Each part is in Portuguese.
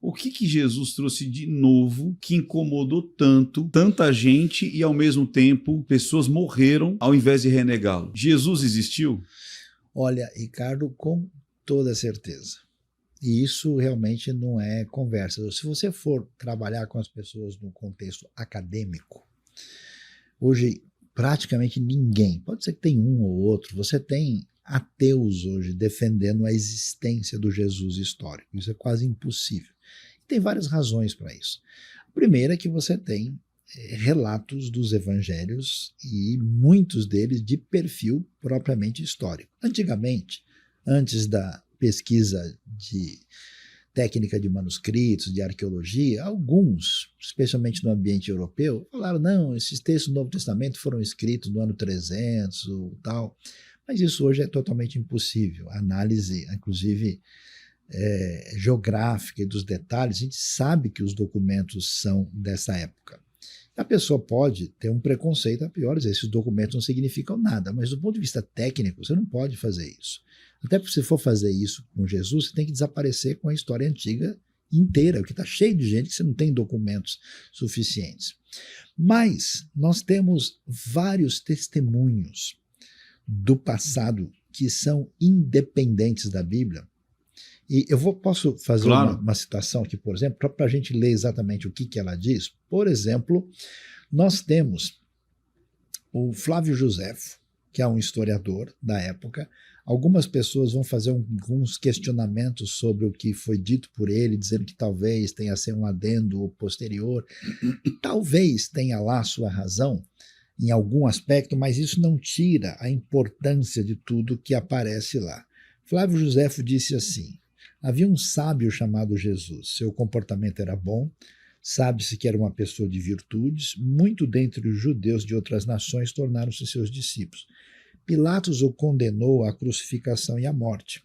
O que Jesus trouxe de novo que incomodou tanta gente e ao mesmo tempo pessoas morreram ao invés de renegá-lo? Jesus existiu? Olha, Ricardo, com toda certeza. E isso realmente não é conversa. Se você for trabalhar com as pessoas no contexto acadêmico, hoje praticamente ninguém, pode ser que tenha um ou outro, você tem ateus hoje defendendo a existência do Jesus histórico. Isso é quase impossível. E tem várias razões para isso. A primeira é que você tem relatos dos evangelhos e muitos deles de perfil propriamente histórico. Antigamente, antes da pesquisa de técnica de manuscritos, de arqueologia, alguns, especialmente no ambiente europeu, falaram, não, esses textos do Novo Testamento foram escritos no ano 300 ou tal, mas isso hoje é totalmente impossível. A análise, inclusive, geográfica e dos detalhes, a gente sabe que os documentos são dessa época. A pessoa pode ter um preconceito a pior, dizer, esses documentos não significam nada, mas do ponto de vista técnico, você não pode fazer isso. Até porque se for fazer isso com Jesus, você tem que desaparecer com a história antiga inteira, porque está cheio de gente que você não tem documentos suficientes. Mas nós temos vários testemunhos do passado que são independentes da Bíblia. E posso fazer uma citação aqui, por exemplo, para a gente ler exatamente o que ela diz. Por exemplo, nós temos o Flávio Joséfo, que é um historiador da época. Algumas pessoas vão fazer alguns questionamentos sobre o que foi dito por ele, dizendo que talvez tenha sido um adendo posterior. Talvez tenha lá sua razão em algum aspecto, mas isso não tira a importância de tudo que aparece lá. Flávio Joséfo disse assim: havia um sábio chamado Jesus, seu comportamento era bom, sabe-se que era uma pessoa de virtudes, muito dentre os judeus de outras nações tornaram-se seus discípulos. Pilatos o condenou à crucificação e à morte.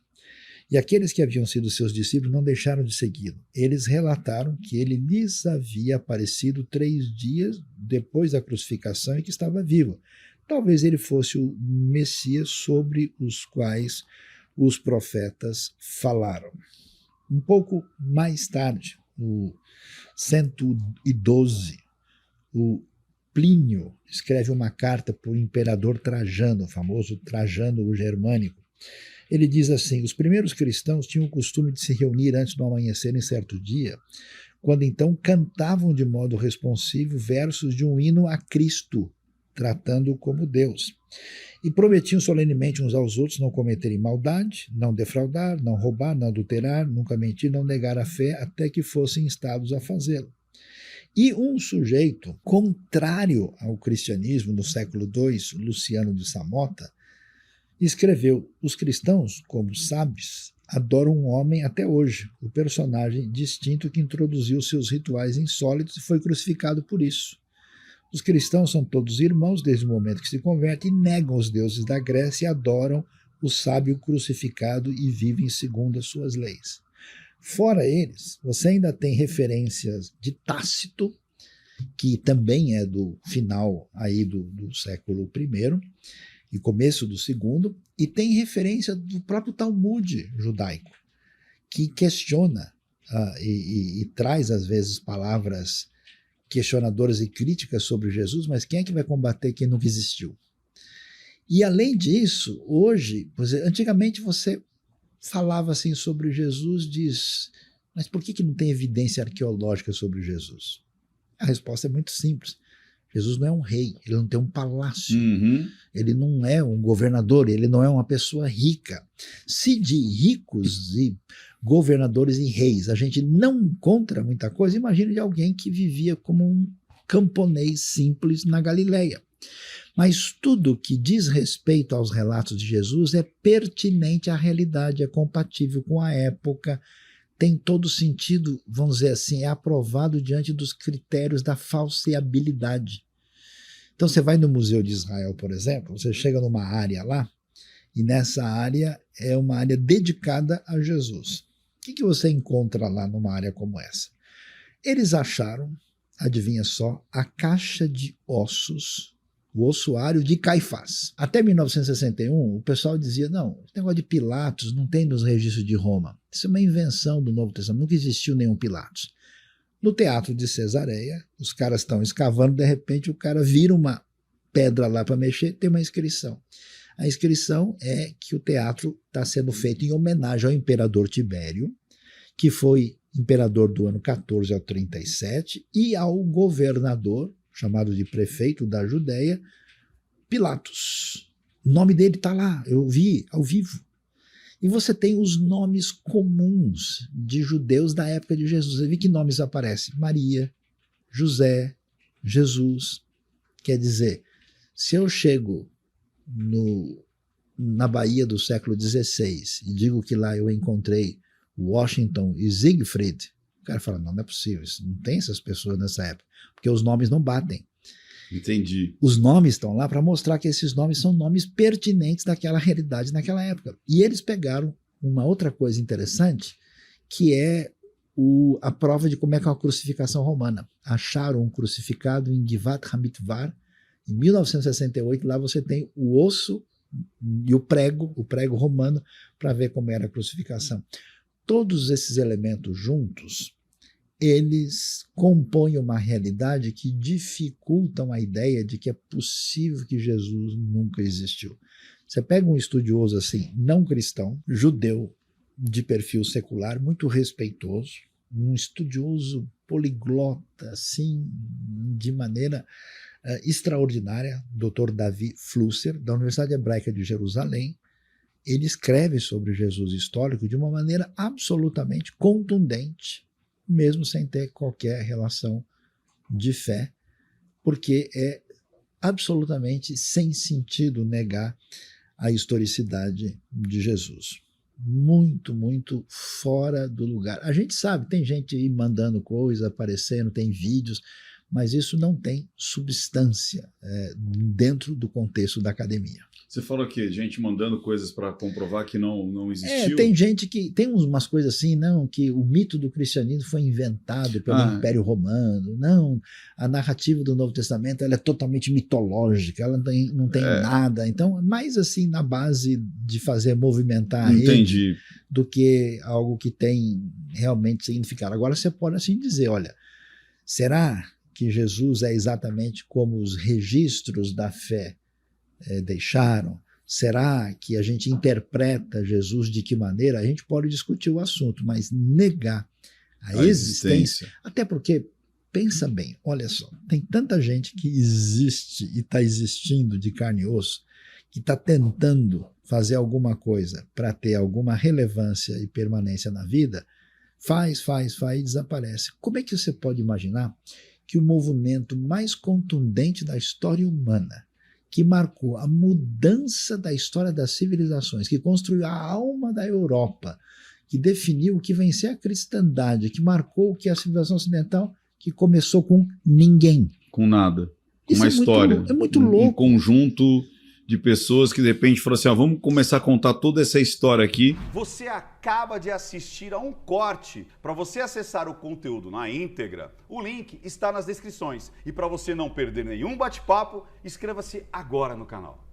E aqueles que haviam sido seus discípulos não deixaram de segui-lo. Eles relataram que ele lhes havia aparecido 3 dias depois da crucificação e que estava vivo. Talvez ele fosse o Messias sobre os quais os profetas falaram. Um pouco mais tarde, no 112, o Plínio escreve uma carta para o imperador Trajano, o famoso Trajano o Germânico. Ele diz assim: os primeiros cristãos tinham o costume de se reunir antes do amanhecer em certo dia, quando então cantavam de modo responsivo versos de um hino a Cristo, tratando-o como Deus. E prometiam solenemente uns aos outros não cometerem maldade, não defraudar, não roubar, não adulterar, nunca mentir, não negar a fé, até que fossem instados a fazê-lo. E um sujeito contrário ao cristianismo no século II, Luciano de Samota, escreveu: os cristãos, como sabes, adoram um homem até hoje, o personagem distinto que introduziu seus rituais insólitos e foi crucificado por isso. Os cristãos são todos irmãos desde o momento que se convertem e negam os deuses da Grécia e adoram o sábio crucificado e vivem segundo as suas leis. Fora eles, você ainda tem referências de Tácito, que também é do final aí do século I e começo do II, e tem referência do próprio Talmud judaico, que questiona e traz às vezes palavras questionadoras e críticas sobre Jesus, mas quem é que vai combater quem nunca existiu? E além disso, hoje, antigamente você falava assim sobre Jesus, diz, mas por que não tem evidência arqueológica sobre Jesus? A resposta é muito simples. Jesus não é um rei, ele não tem um palácio, ele não é um governador, ele não é uma pessoa rica. Se de ricos e governadores e reis a gente não encontra muita coisa, imagina de alguém que vivia como um camponês simples na Galileia. Mas tudo que diz respeito aos relatos de Jesus é pertinente à realidade, é compatível com a época, tem todo sentido, vamos dizer assim, é aprovado diante dos critérios da falseabilidade. Então você vai no Museu de Israel, por exemplo, você chega numa área lá, e nessa área é uma área dedicada a Jesus. O que você encontra lá numa área como essa? Eles acharam, adivinha só, a caixa de ossos o ossuário de Caifás. Até 1961, o pessoal dizia, não, esse negócio de Pilatos não tem nos registros de Roma. Isso é uma invenção do Novo Testamento, nunca existiu nenhum Pilatos. No teatro de Cesareia, os caras estão escavando, de repente o cara vira uma pedra lá para mexer, tem uma inscrição. A inscrição é que o teatro está sendo feito em homenagem ao imperador Tibério, que foi imperador do ano 14 ao 37, e ao governador, chamado de prefeito da Judéia, Pilatos. O nome dele está lá, eu vi ao vivo. E você tem os nomes comuns de judeus da época de Jesus. Você viu que nomes aparecem? Maria, José, Jesus. Quer dizer, se eu chego na Bahia do século XVI e digo que lá eu encontrei Washington e Siegfried, o cara fala, não é possível, não tem essas pessoas nessa época, porque os nomes não batem. Entendi. Os nomes estão lá para mostrar que esses nomes são nomes pertinentes daquela realidade naquela época. E eles pegaram uma outra coisa interessante, que é a prova de como é que é uma crucificação romana. Acharam um crucificado em Givat Hamitvar, em 1968, lá você tem o osso e o prego romano, para ver como era a crucificação. Todos esses elementos juntos, eles compõem uma realidade que dificultam a ideia de que é possível que Jesus nunca existiu. Você pega um estudioso assim, não cristão, judeu, de perfil secular, muito respeitoso, um estudioso poliglota, assim, de maneira extraordinária, Dr. Davi Flusser, da Universidade Hebraica de Jerusalém. Ele escreve sobre Jesus histórico de uma maneira absolutamente contundente, mesmo sem ter qualquer relação de fé, porque é absolutamente sem sentido negar a historicidade de Jesus. Muito, muito fora do lugar. A gente sabe, tem gente aí mandando coisa, aparecendo, tem vídeos, mas isso não tem substância dentro do contexto da academia. Você falou que gente mandando coisas para comprovar que não existiu? Tem gente que tem umas coisas assim, não, que o mito do cristianismo foi inventado pelo Império Romano, não, a narrativa do Novo Testamento ela é totalmente mitológica, ela não tem nada, então mais assim na base de fazer movimentar a rede do que algo que tem realmente significado. Agora você pode assim dizer, olha, será que Jesus é exatamente como os registros da fé deixaram? Será que a gente interpreta Jesus de que maneira? A gente pode discutir o assunto, mas negar a existência. Até porque, pensa bem, olha só, tem tanta gente que existe e está existindo de carne e osso, que está tentando fazer alguma coisa para ter alguma relevância e permanência na vida, faz e desaparece. Como é que você pode imaginar que o movimento mais contundente da história humana, que marcou a mudança da história das civilizações, que construiu a alma da Europa, que definiu o que vem ser a cristandade, que marcou o que é a civilização ocidental, que começou com ninguém. Com nada. Com uma história. É muito louco. Um conjunto de pessoas que de repente falaram assim, vamos começar a contar toda essa história aqui. Você acaba de assistir a um corte. Para você acessar o conteúdo na íntegra, o link está nas descrições. E para você não perder nenhum bate-papo, inscreva-se agora no canal.